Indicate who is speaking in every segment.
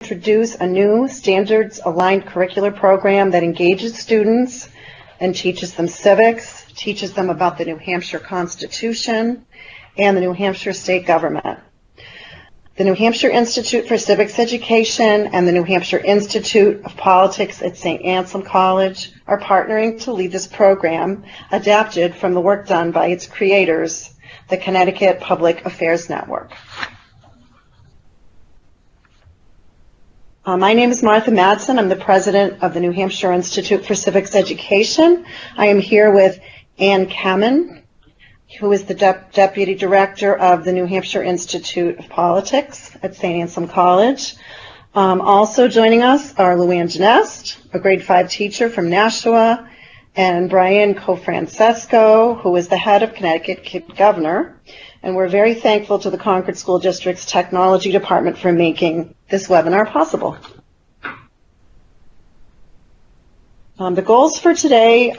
Speaker 1: introduce a new standards-aligned curricular program that engages students and teaches them civics, teaches them about the New Hampshire Constitution and the New Hampshire state government. The New Hampshire Institute for Civics Education and the New Hampshire Institute of Politics at St. Anselm College are partnering to lead this program, adapted from the work done by its creators, the Connecticut Public Affairs Network. My name is Martha Madsen. I'm the president of the New Hampshire Institute for Civics Education. I am here with Ann Kamen, who is the Deputy Director of the New Hampshire Institute of Politics at St. Anselm College. Also joining us are Luann Genest, a grade 5 teacher from Nashua, and Brian Cofrancesco, who is the head of Connecticut Kid Governor. And we're very thankful to the Concord School District's Technology Department for making this webinar possible. The goals for today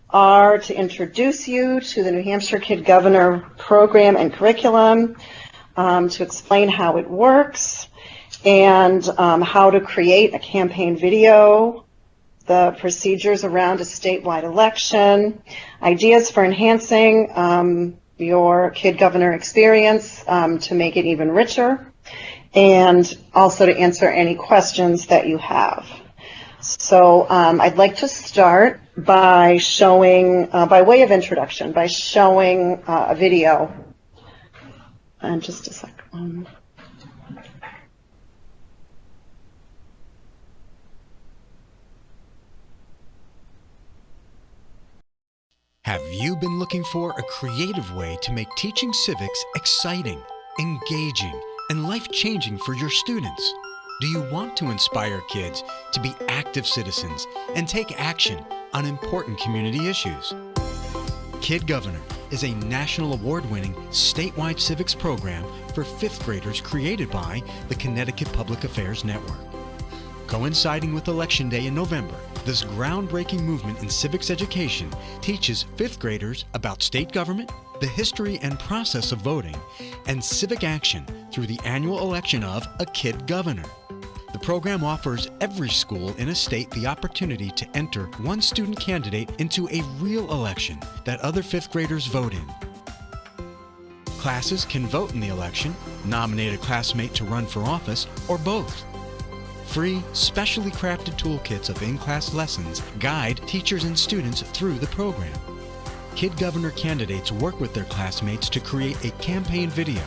Speaker 1: are to introduce you to the New Hampshire Kid Governor program and curriculum, to explain how it works, and how to create a campaign video, the procedures around a statewide election, ideas for enhancing your Kid Governor experience to make it even richer, and also to answer any questions that you have. So I'd like to start by showing, by way of introduction, by showing a video. And just a second.
Speaker 2: Have you been looking for a creative way to make teaching civics exciting, engaging, and life-changing for your students? Do you want to inspire kids to be active citizens and take action on important community issues? Kid Governor is a national award-winning statewide civics program for 5th graders created by the Connecticut Public Affairs Network. Coinciding with Election Day in November, this groundbreaking movement in civics education teaches 5th graders about state government, the history and process of voting, and civic action through the annual election of a Kid Governor. The program offers every school in a state the opportunity to enter one student candidate into a real election that other 5th graders vote in. Classes can vote in the election, nominate a classmate to run for office, or both. Free, specially crafted toolkits of in-class lessons guide teachers and students through the program. Kid Governor candidates work with their classmates to create a campaign video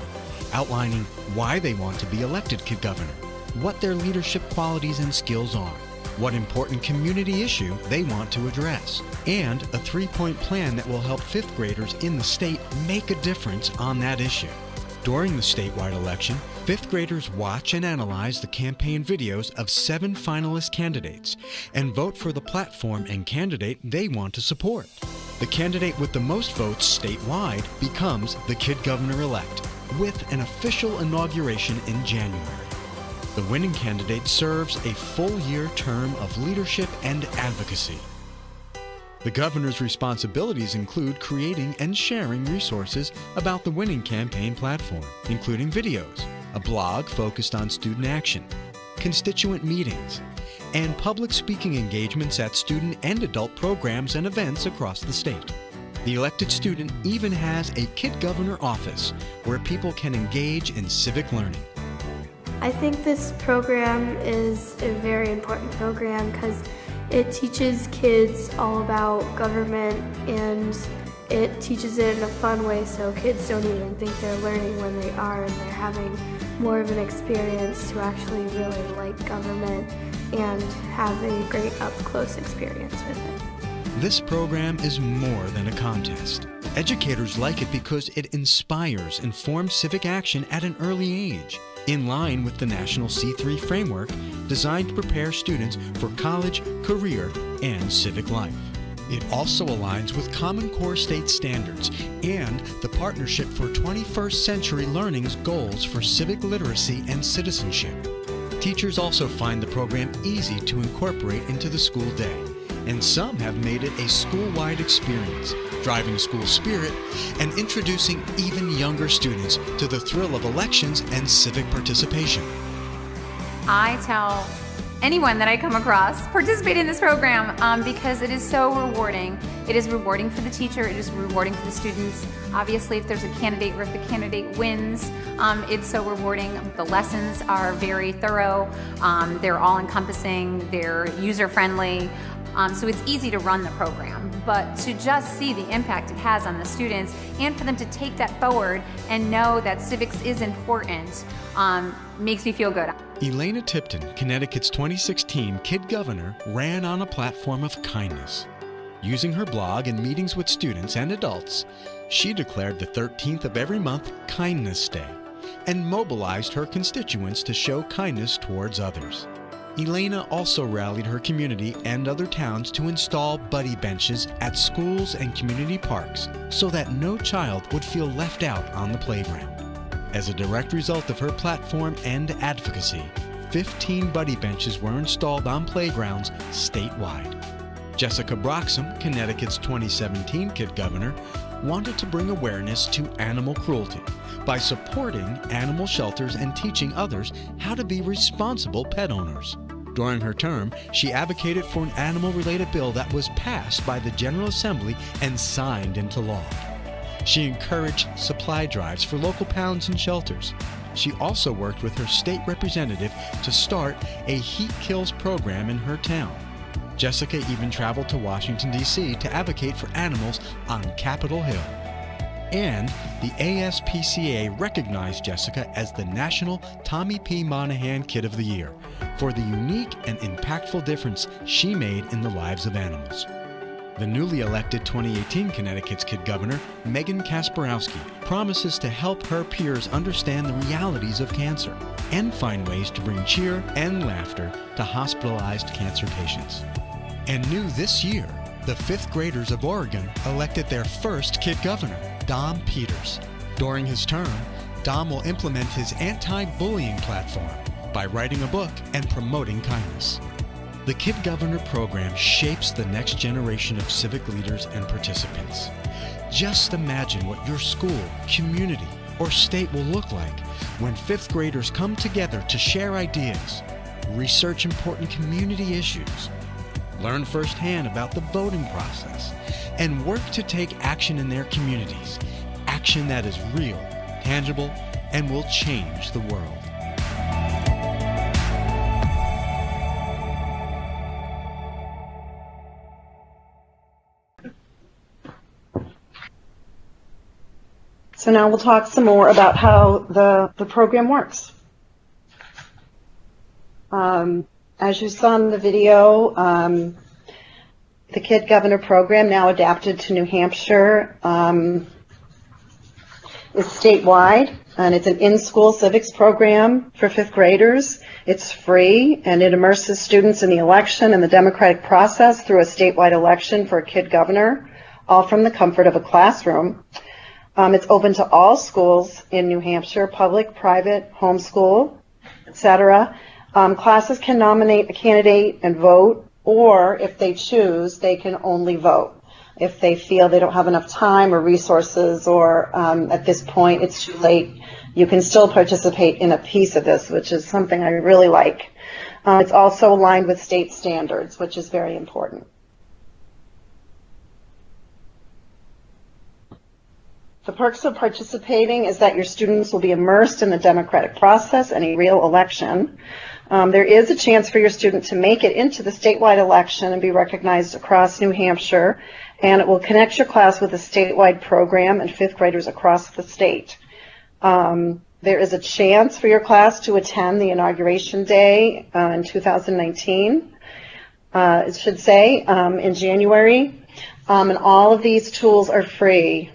Speaker 2: outlining why they want to be elected Kid Governor, what their leadership qualities and skills are, what important community issue they want to address, and a 3-point plan that will help 5th graders in the state make a difference on that issue. During the statewide election, 5th graders watch and analyze the campaign videos of 7 finalist candidates and vote for the platform and candidate they want to support. The candidate with the most votes statewide becomes the Kid Governor-elect, with an official inauguration in January. The winning candidate serves a full-year term of leadership and advocacy. The governor's responsibilities include creating and sharing resources about the winning campaign platform, including videos, a blog focused on student action, constituent meetings, and public speaking engagements at student and adult programs and events across the state. The elected student even has a Kid Governor office where people can engage in civic learning.
Speaker 3: I think this program is a very important program because it teaches kids all about government, and it teaches it in a fun way so kids don't even think they're learning when they are, and they're having more of an experience to actually really like government and have a great up-close experience with it.
Speaker 2: This program is more than a contest. Educators like it because it inspires informed civic action at an early age, in line with the National C3 framework designed to prepare students for college, career, and civic life. It also aligns with Common Core state standards and the Partnership for 21st Century Learning's goals for civic literacy and citizenship. Teachers also find the program easy to incorporate into the school day, and some have made it a school-wide experience, driving school spirit and introducing even younger students to the thrill of elections and civic participation.
Speaker 4: I tell anyone that I come across, participate in this program because it is so rewarding. It is rewarding for the teacher, it is rewarding for the students. Obviously, if there's a candidate or if the candidate wins, it's so rewarding. The lessons are very thorough, they're all-encompassing, they're user-friendly, so it's easy to run the program. But to just see the impact it has on the students and for them to take that forward and know that civics is important makes me feel good.
Speaker 2: Elena Tipton, Connecticut's 2016 Kid Governor, ran on a platform of kindness. Using her blog and meetings with students and adults, she declared the 13th of every month Kindness Day and mobilized her constituents to show kindness towards others. Elena also rallied her community and other towns to install buddy benches at schools and community parks so that no child would feel left out on the playground. As a direct result of her platform and advocacy, 15 buddy benches were installed on playgrounds statewide. Jessica Broxham, Connecticut's 2017 Kid Governor, wanted to bring awareness to animal cruelty by supporting animal shelters and teaching others how to be responsible pet owners. During her term, she advocated for an animal-related bill that was passed by the General Assembly and signed into law. She encouraged supply drives for local pounds and shelters. She also worked with her state representative to start a heat kills program in her town. Jessica even traveled to Washington, D.C. to advocate for animals on Capitol Hill. And the ASPCA recognized Jessica as the National Tommy P. Monahan Kid of the Year for the unique and impactful difference she made in the lives of animals. The newly elected 2018 Connecticut's Kid Governor, Megan Kasparowski, promises to help her peers understand the realities of cancer and find ways to bring cheer and laughter to hospitalized cancer patients. And new this year, the 5th graders of Oregon elected their first Kid Governor, Dom Peters. During his term, Dom will implement his anti-bullying platform by writing a book and promoting kindness. The Kid Governor program shapes the next generation of civic leaders and participants. Just imagine what your school, community, or state will look like when 5th graders come together to share ideas, research important community issues, learn firsthand about the voting process, and work to take action in their communities. Action that is real, tangible, and will change the world.
Speaker 1: So now we'll talk some more about how the program works. As you saw in the video, the Kid Governor program, now adapted to New Hampshire, is statewide, and it's an in-school civics program for 5th graders. It's free, and it immerses students in the election and the democratic process through a statewide election for a Kid Governor, all from the comfort of a classroom. It's open to all schools in New Hampshire, public, private, homeschool, etc. Classes can nominate a candidate and vote, or if they choose, they can only vote. If they feel they don't have enough time or resources, or at this point it's too late, you can still participate in a piece of this, which is something I really like. It's also aligned with state standards, which is very important. The perks of participating is that your students will be immersed in the democratic process and a real election. There is a chance for your student to make it into the statewide election and be recognized across New Hampshire, and it will connect your class with a statewide program and 5th graders across the state. There is a chance for your class to attend the inauguration day in 2019, it should say, in January, and all of these tools are free.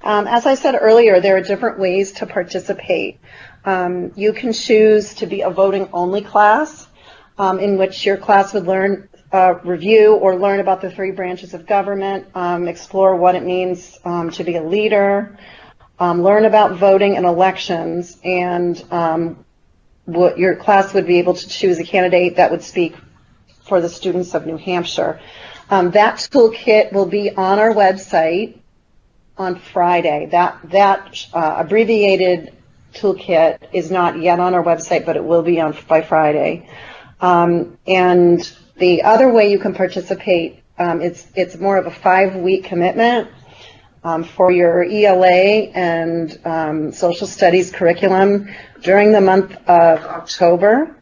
Speaker 1: As I said earlier, there are different ways to participate. You can choose to be a voting-only class, in which your class would learn, review or learn about the 3 branches of government, explore what it means to be a leader, learn about voting and elections, and what your class would be able to choose a candidate that would speak for the students of New Hampshire. That toolkit will be on our website on Friday. That abbreviated toolkit is not yet on our website, but it will be on by Friday. And the other way you can participate, it's more of a 5-week commitment for your ELA and social studies curriculum during the month of October.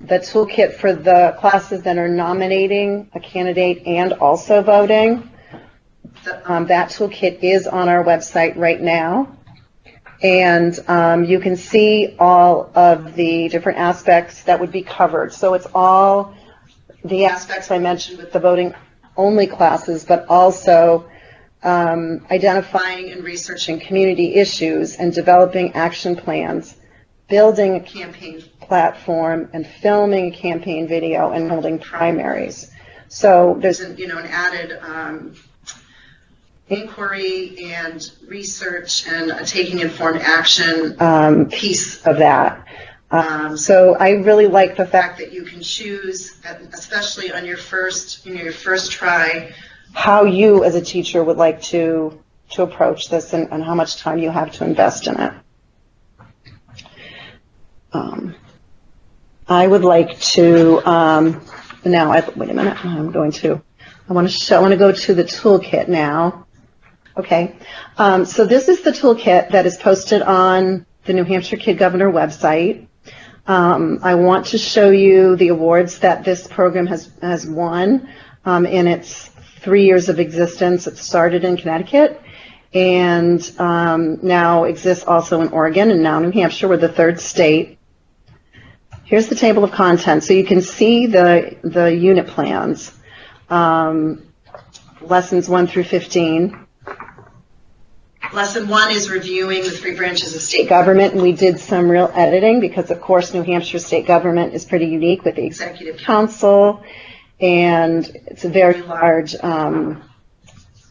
Speaker 1: The toolkit for the classes that are nominating a candidate and also voting, that toolkit is on our website right now. And you can see all of the different aspects that would be covered. So it's all the aspects I mentioned with the voting only classes, but also identifying and researching community issues and developing action plans, building a campaign platform, and filming a campaign video and holding primaries. So there's an added inquiry and research and taking informed action piece of that. So I really like the fact that you can choose, especially on your first try, how you as a teacher would like to approach this and how much time you have to invest in it. I would like to wait a minute. I want to go to the toolkit now. Okay, so this is the toolkit that is posted on the New Hampshire Kid Governor website. I want to show you the awards that this program has won in its 3 years of existence. It started in Connecticut and now exists also in Oregon and now New Hampshire. We're the 3rd state. Here's the table of contents. So you can see the unit plans, lessons 1 through 15. Lesson 1 is reviewing the 3 branches of state government, and we did some real editing because, of course, New Hampshire state government is pretty unique with the executive council, and it's a very large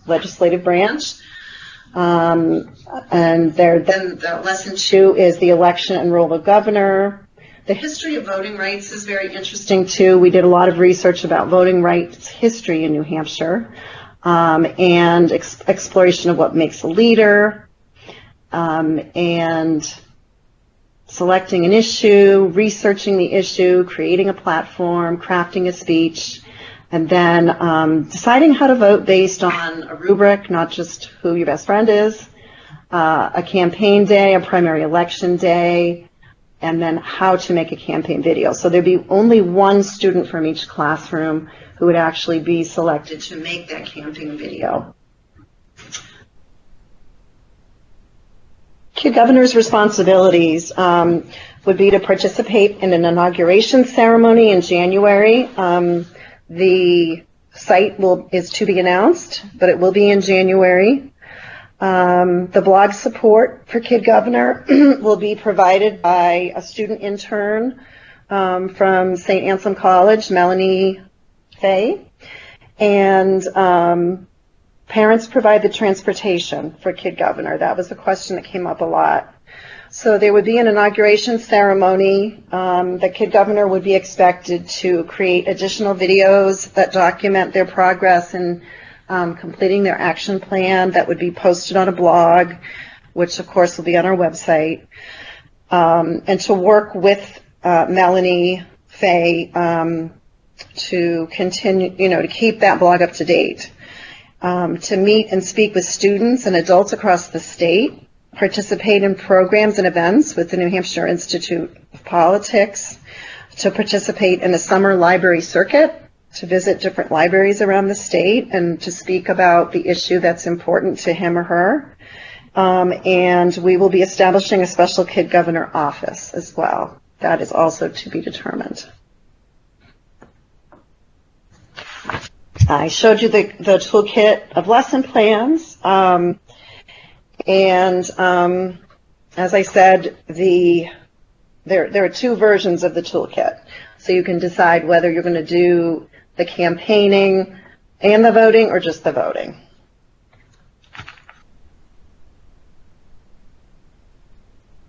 Speaker 1: legislative branch. And then the lesson 2 is the election and role of governor. The history of voting rights is very interesting, too. We did a lot of research about voting rights history in New Hampshire. And exploration of what makes a leader, and selecting an issue, researching the issue, creating a platform, crafting a speech, and then deciding how to vote based on a rubric, not just who your best friend is, a campaign day, a primary election day, and then how to make a campaign video. So there'd be only one student from each classroom who would actually be selected to make that campaign video. Kid Governor's responsibilities would be to participate in an inauguration ceremony in January. The site is to be announced, but it will be in January. The blog support for Kid Governor will be provided by a student intern from St. Anselm College, Melanie Fay, and parents provide the transportation for Kid Governor. That was a question that came up a lot. So there would be an inauguration ceremony. The Kid Governor would be expected to create additional videos that document their progress in completing their action plan that would be posted on a blog, which of course will be on our website, and to work with Melanie Fay to continue, to keep that blog up to date, to meet and speak with students and adults across the state, participate in programs and events with the New Hampshire Institute of Politics, to participate in a summer library circuit, to visit different libraries around the state and to speak about the issue that's important to him or her. And we will be establishing a special Kid Governor office as well. That is also to be determined. I showed you the toolkit of lesson plans. As I said, there are 2 versions of the toolkit. So you can decide whether you're going to do the campaigning and the voting or just the voting.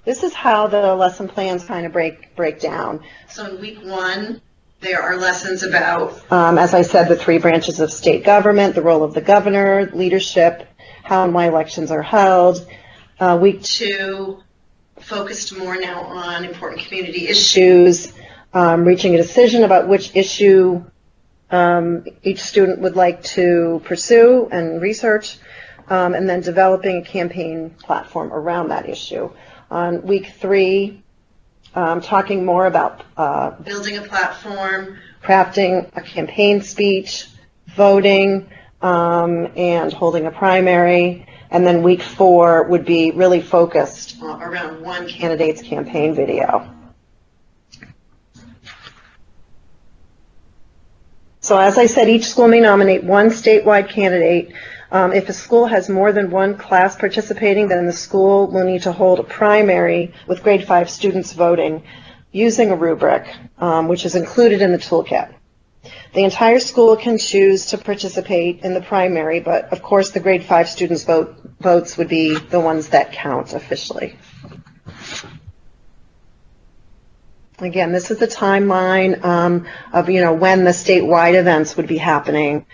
Speaker 1: This is how the lesson plans kind of break down. So in week 1, there are lessons about, as I said, the 3 branches of state government, the role of the governor, leadership, how and why elections are held. Week 2 focused more now on important community issues, reaching a decision about which issue each student would like to pursue and research, and then developing a campaign platform around that issue. On week 3, talking more about building a platform, crafting a campaign speech, voting, and holding a primary. And then week 4 would be really focused around one candidate's campaign video. So as I said, each school may nominate one statewide candidate. If a school has more than one class participating, then the school will need to hold a primary with grade 5 students voting using a rubric, which is included in the toolkit. The entire school can choose to participate in the primary, but of course the grade 5 students' votes would be the ones that count officially. Again, this is the timeline of when the statewide events would be happening.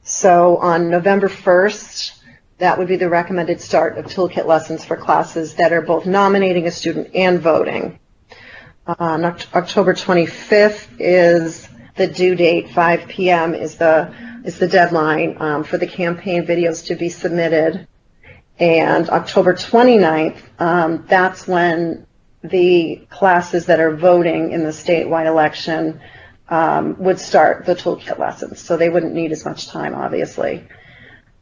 Speaker 1: So on November 1st, that would be the recommended start of toolkit lessons for classes that are both nominating a student and voting. On October 25th is the due date. 5 p.m. is the deadline for the campaign videos to be submitted. And October 29th, that's when the classes that are voting in the statewide election would start the toolkit lessons. So they wouldn't need as much time, obviously.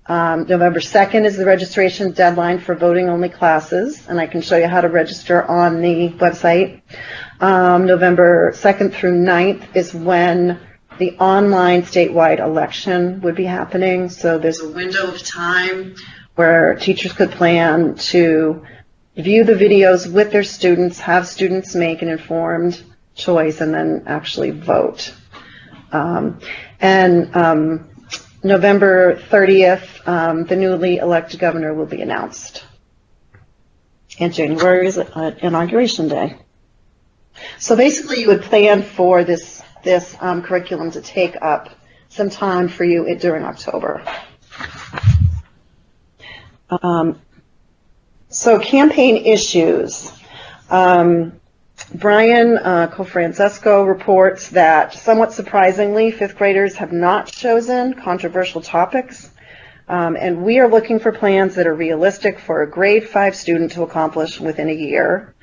Speaker 1: November 2nd is the registration deadline for voting-only classes, and I can show you how to register on the website. November 2nd through 9th is when the online statewide election would be happening. So there's a window of time where teachers could plan to view the videos with their students, have students make an informed choice, and then actually vote. November 30th, the newly elected governor will be announced. And January is Inauguration Day. So basically you would plan for this curriculum to take up some time for you during October. So campaign issues. Brian Cofrancesco reports that, somewhat surprisingly, 5th graders have not chosen controversial topics, and we are looking for plans that are realistic for a grade 5 student to accomplish within a year.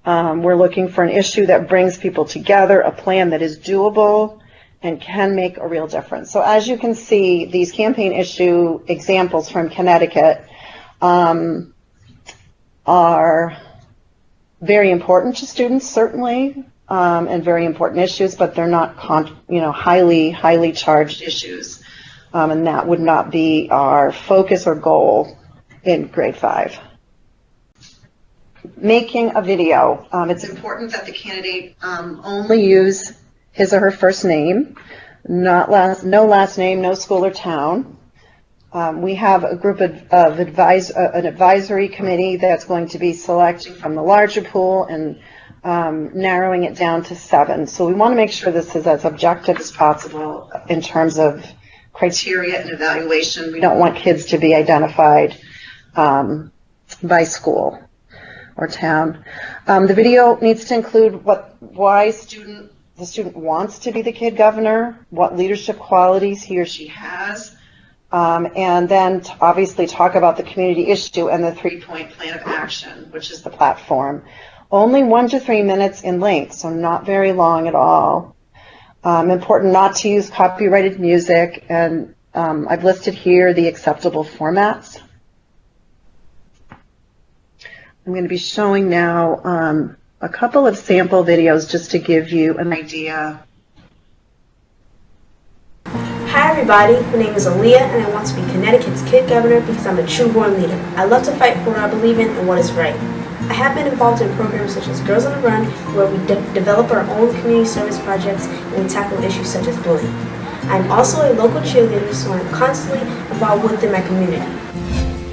Speaker 1: We're looking for an issue that brings people together, a plan that is doable and can make a real difference. So as you can see, these campaign issue examples from Connecticut are very important to students, certainly, and very important issues, but they're not, highly charged issues, and that would not be our focus or goal in grade 5. Making a video. It's important that the candidate only use his or her first name, no last name, no school or town. We have a group of an advisory committee that's going to be selecting from the larger pool and narrowing it down to 7. So we want to make sure this is as objective as possible in terms of criteria and evaluation. We don't want kids to be identified by school or town. The video needs to include why the student wants to be the kid governor, what leadership qualities he or she has, and then obviously talk about the community issue and the 3-point plan of action, which is the platform. Only 1 to 3 minutes in length, so not very long at all. Important not to use copyrighted music, and I've listed here the acceptable formats. I'm going to be showing now a couple of sample videos just to give you an idea.
Speaker 5: Hi everybody, my name is Aaliyah and I want to be Connecticut's Kid Governor because I'm a true-born leader. I love to fight for what I believe in and what is right. I have been involved in programs such as Girls on the Run, where we develop our own community service projects and we tackle issues such as bullying. I'm also a local cheerleader, so I'm constantly involved within my community.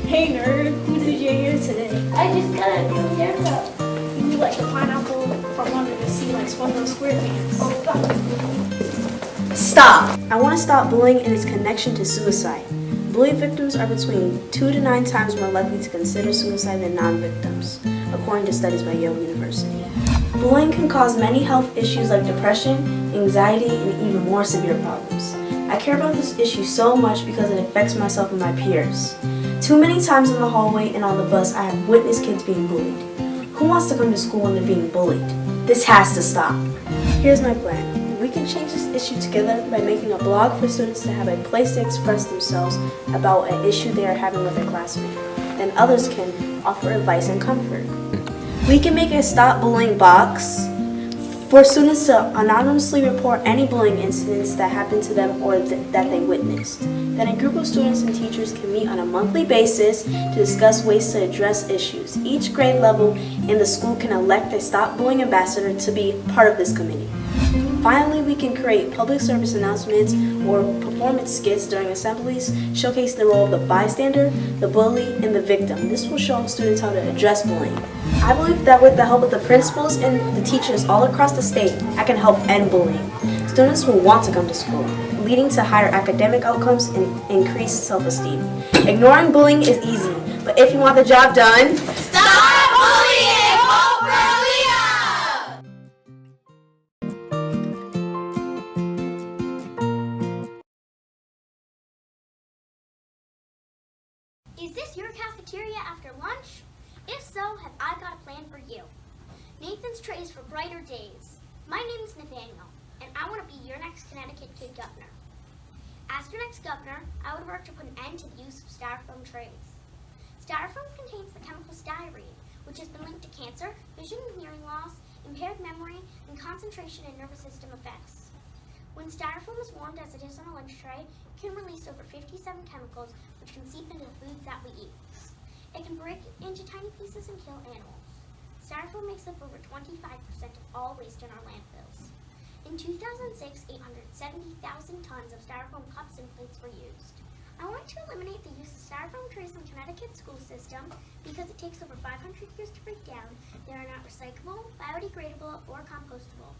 Speaker 6: Hey nerd, who did you hear today?
Speaker 7: I just got a new haircut.
Speaker 6: You like the pineapple from under the sea like SpongeBob SquarePants.
Speaker 7: Oh god.
Speaker 5: Stop! I want to stop bullying and its connection to suicide. Bullying victims are between 2 to 9 times more likely to consider suicide than non-victims. according to studies by Yale University. Bullying can cause many health issues like depression, anxiety, and even more severe problems. I care about this issue so much because it affects myself and my peers. Too many times in the hallway and on the bus, I have witnessed kids being bullied. Who wants to come to school when they're being bullied? This has to stop. Here's my plan. We can change this issue together by making a blog for students to have a place to express themselves about an issue they are having with their classmate. Then others can offer advice and comfort. We can make a Stop Bullying box for students to anonymously report any bullying incidents that happened to them or that they witnessed. Then a group of students and teachers can meet on a monthly basis to discuss ways to address issues. Each grade level in the school can elect a Stop Bullying ambassador to be part of this committee. Finally, we can create public service announcements or performance skits during assemblies, showcase the role of the bystander, the bully, and the victim. This will show students how to address bullying. I believe that with the help of the principals and the teachers all across the state, I can help end bullying. Students will want to come to school, leading to higher academic outcomes and increased self-esteem. Ignoring bullying is easy, but if you want the job done, stop bullying! Vote for Leah!
Speaker 8: Is this your cafeteria after lunch? If so, have I got a plan for you. Nathan's Trays for Brighter Days. My name is Nathaniel, and I want to be your next Connecticut Kid Governor. As your next governor, I would work to put an end to the use of styrofoam trays. Styrofoam contains the chemical styrene, which has been linked to cancer, vision and hearing loss, impaired memory, and concentration and nervous system effects. When styrofoam is warmed as it is on a lunch tray, it can release over 57 chemicals which can seep into the foods that we eat. It can break into tiny pieces and kill animals. Styrofoam makes up over 25% of all waste in our landfills. In 2006, 870,000 tons of styrofoam cups and plates were used. I want to eliminate the use of styrofoam trays in Connecticut school system because it takes over 500 years to break down. They are not recyclable, biodegradable, or compostable.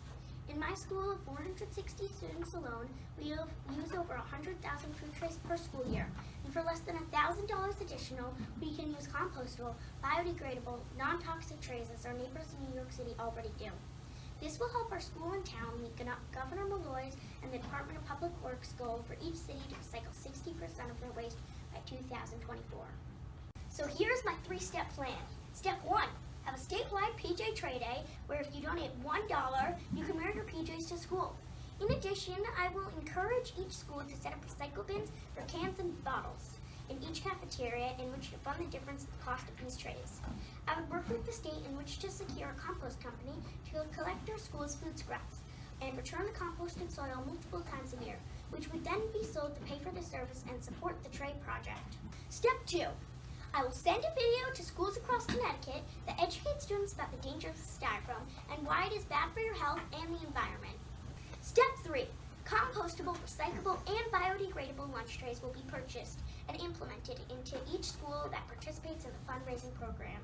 Speaker 8: In my school of 460 students alone, we use over 100,000 food trays per school year. And for less than $1,000 additional, we can use compostable, biodegradable, non-toxic trays as our neighbors in New York City already do. This will help our school and town meet Governor Malloy's and the Department of Public Works goal for each city to recycle 60% of their waste by 2024. So here's my 3-step plan. Step 1. Have a statewide PJ Tray Day where if you donate $1, you can wear your PJs to school. In addition, I will encourage each school to set up recycle bins for cans and bottles in each cafeteria in which to fund the difference in the cost of these trays. I would work with the state in which to secure a compost company to collect our school's food scraps and return the composted soil multiple times a year, which would then be sold to pay for the service and support the tray project. Step 2. I will send a video to schools across Connecticut that educate students about the dangers of styrofoam and why it is bad for your health and the environment. Step 3. Compostable, recyclable, and biodegradable lunch trays will be purchased and implemented into each school that participates in the fundraising program.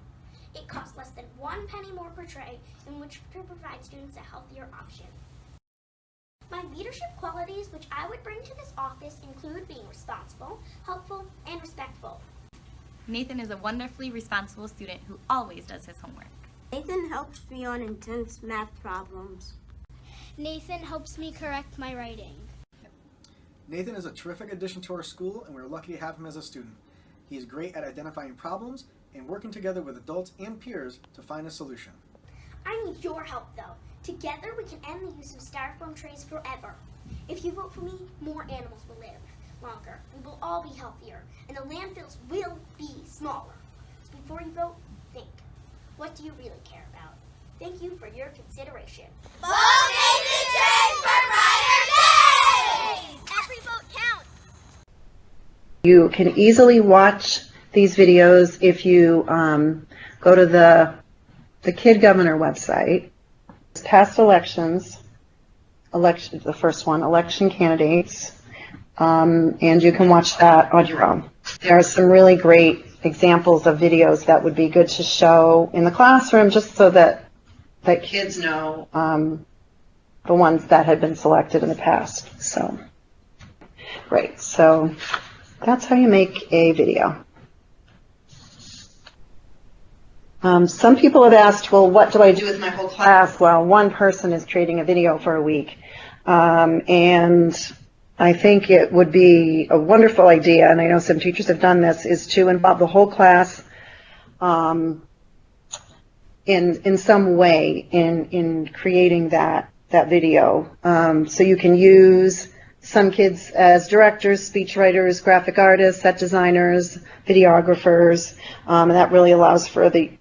Speaker 8: It costs less than 1 penny more per tray, in which to provide students a healthier option. My leadership qualities which I would bring to this office include being responsible, helpful, and respectful.
Speaker 9: Nathan is a wonderfully responsible student who always does his homework.
Speaker 10: Nathan helps me on intense math problems.
Speaker 6: Nathan helps me correct my writing.
Speaker 11: Nathan is a terrific addition to our school, and we're lucky to have him as a student. He is great at identifying problems and working together with adults and peers to find a solution.
Speaker 8: I need your help, though. Together, we can end the use of styrofoam trays forever. If you vote for me, more animals will live longer. We will all be healthier, and the landfills will be smaller. So before you vote, think. What do you really care about? Thank you for your consideration.
Speaker 10: Vote Nathan Trays for Brighter Days!
Speaker 8: Every vote counts!
Speaker 1: You can easily watch these videos if you go to the Kid Governor website. Past elections, the first one, election candidates, and you can watch that on your own. There are some really great examples of videos that would be good to show in the classroom just so that kids know the ones that had been selected in the past. So, great. So that's how you make a video. Some people have asked, well, what do I do with my whole class? Well, one person is creating a video for a week. And I think it would be a wonderful idea, and I know some teachers have done this, is to involve the whole class in some way in creating that video. So you can use some kids as directors, speechwriters, graphic artists, set designers, videographers, and that really allows for the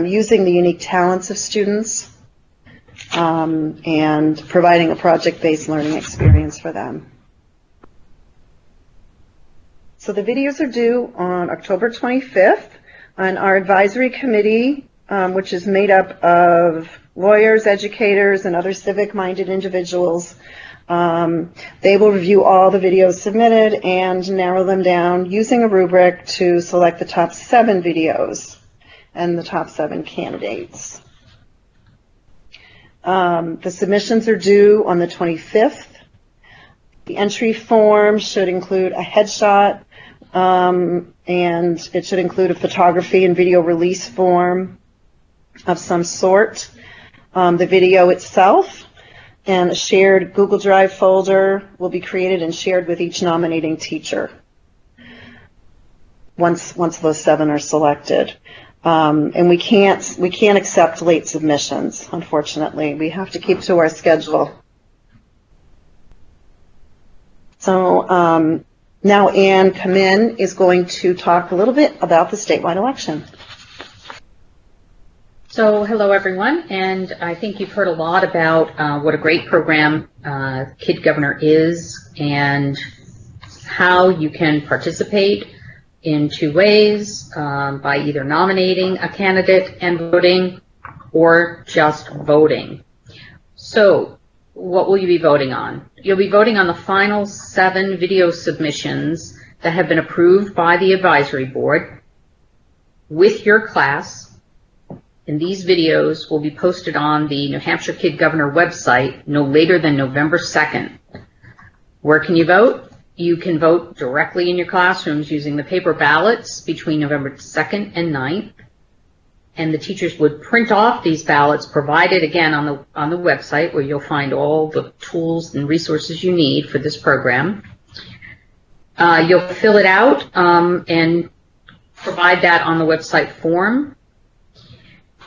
Speaker 1: using the unique talents of students and providing a project-based learning experience for them. So the videos are due on October 25th, and our advisory committee, which is made up of lawyers, educators, and other civic-minded individuals, they will review all the videos submitted and narrow them down using a rubric to select the top 7 videos and the top 7 candidates. The submissions are due on the 25th. The entry form should include a headshot, and it should include a photography and video release form of some sort, the video itself, and a shared Google Drive folder will be created and shared with each nominating teacher once those 7 are selected. And we can't accept late submissions, unfortunately. We have to keep to our schedule. So now Ann Kamin is going to talk a little bit about the statewide election.
Speaker 12: So hello everyone, and I think you've heard a lot about what a great program Kid Governor is and how you can participate in 2 ways, by either nominating a candidate and voting or just voting. So what will you be voting on? You'll be voting on the final 7 video submissions that have been approved by the advisory board with your class, and these videos will be posted on the New Hampshire Kid Governor website no later than November 2nd. Where can you vote? You can vote directly in your classrooms using the paper ballots between November 2nd and 9th. And the teachers would print off these ballots provided again on the website, where you'll find all the tools and resources you need for this program. You'll fill it out and provide that on the website form.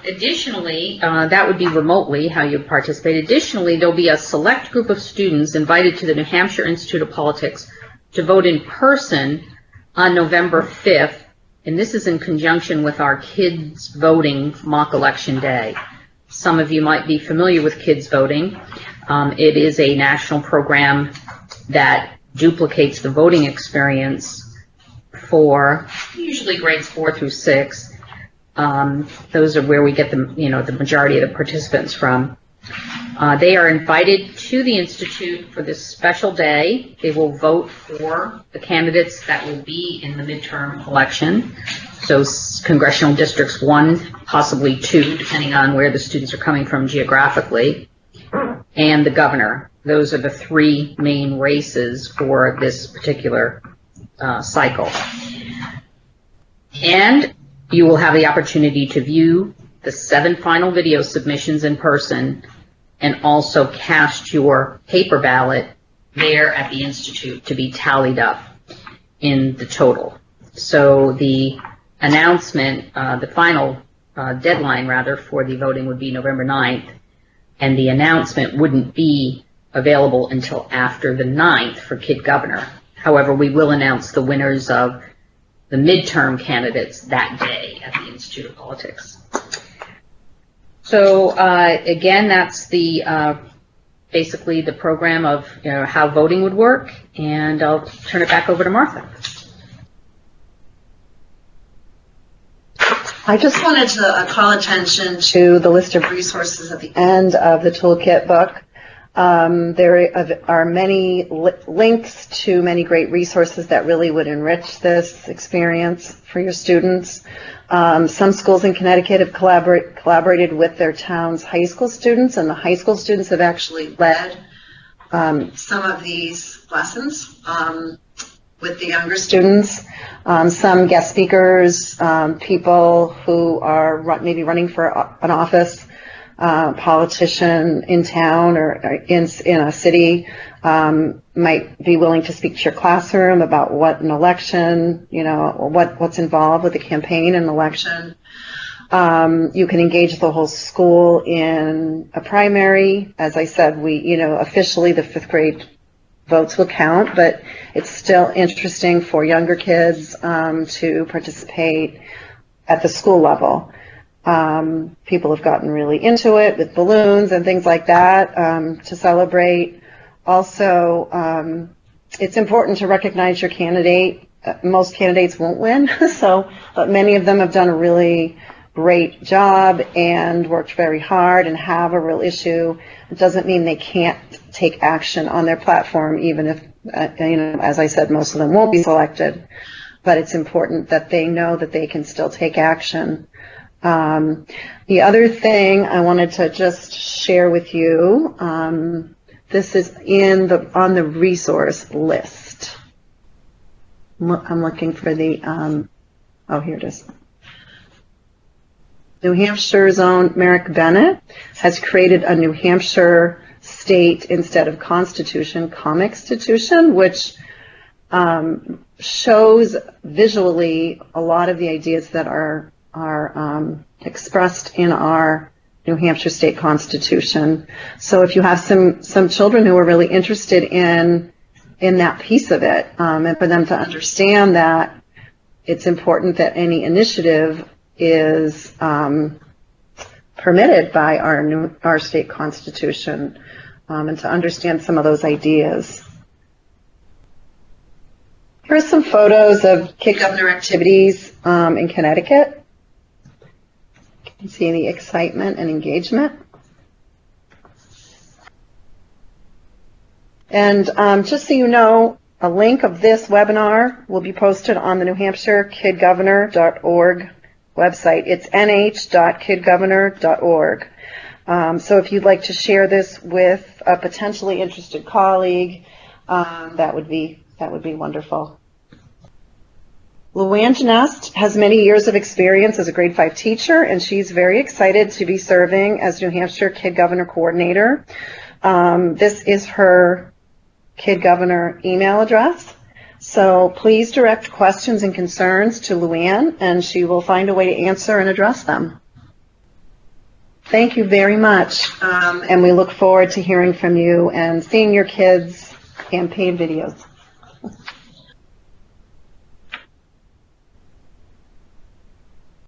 Speaker 12: Additionally, that would be remotely how you participate. Additionally, there'll be a select group of students invited to the New Hampshire Institute of Politics to vote in person on November 5th, and this is in conjunction with our Kids Voting mock election day. Some of you might be familiar with Kids Voting. It is a national program that duplicates the voting experience for usually grades 4 through 6. Those are where we get the majority of the participants from. They are invited to the Institute for this special day. They will vote for the candidates that will be in the midterm election. So congressional districts 1, possibly 2, depending on where the students are coming from geographically, and the governor. Those are the 3 main races for this particular cycle. And you will have the opportunity to view the 7 final video submissions in person and also cast your paper ballot there at the Institute to be tallied up in the total. So the announcement, the final deadline rather for the voting would be November 9th, and the announcement wouldn't be available until after the 9th for Kid Governor. However, we will announce the winners of the midterm candidates that day at the Institute of Politics. So again, that's the basically the program of how voting would work, and I'll turn it back over to Martha.
Speaker 1: I just wanted to call attention to the list of resources at the end of the toolkit book. There are many links to many great resources that really would enrich this experience for your students. Some schools in Connecticut have collaborated with their town's high school students, and the high school students have actually led some of these lessons. with the younger students. Some guest speakers, people who are maybe running for an office, politician in town or in a city, might be willing to speak to your classroom about what an election, what's involved with the campaign and election. You can engage the whole school in a primary. As I said, officially the 5th grade votes will count, but it's still interesting for younger kids to participate at the school level. People have gotten really into it with balloons and things like that to celebrate. Also, it's important to recognize your candidate. Most candidates won't win, but many of them have done a really great job and worked very hard and have a real issue. It doesn't mean they can't take action on their platform, even if, as I said, most of them won't be selected. But it's important that they know that they can still take action. The other thing I wanted to just share with you, this is on the resource list. I'm looking for the, here it is. New Hampshire's own Merrick Bennett has created a New Hampshire state instead of constitution, Comexstitution, which shows visually a lot of the ideas that are expressed in our New Hampshire state constitution. So if you have some children who are really interested in that piece of it, and for them to understand that it's important that any initiative is permitted by our state constitution, and to understand some of those ideas. Here's some photos of Kid Governor activities in Connecticut. You can see the excitement and engagement. And just so you know, a link of this webinar will be posted on the New Hampshire KidGovernor.org website. It's nh.kidgovernor.org. So if you'd like to share this with a potentially interested colleague, that would be wonderful. Luann Genest has many years of experience as a grade 5 teacher, and she's very excited to be serving as New Hampshire Kid Governor Coordinator. This is her Kid Governor email address. So please direct questions and concerns to Luann, and she will find a way to answer and address them. Thank you very much, and we look forward to hearing from you and seeing your kids' campaign videos.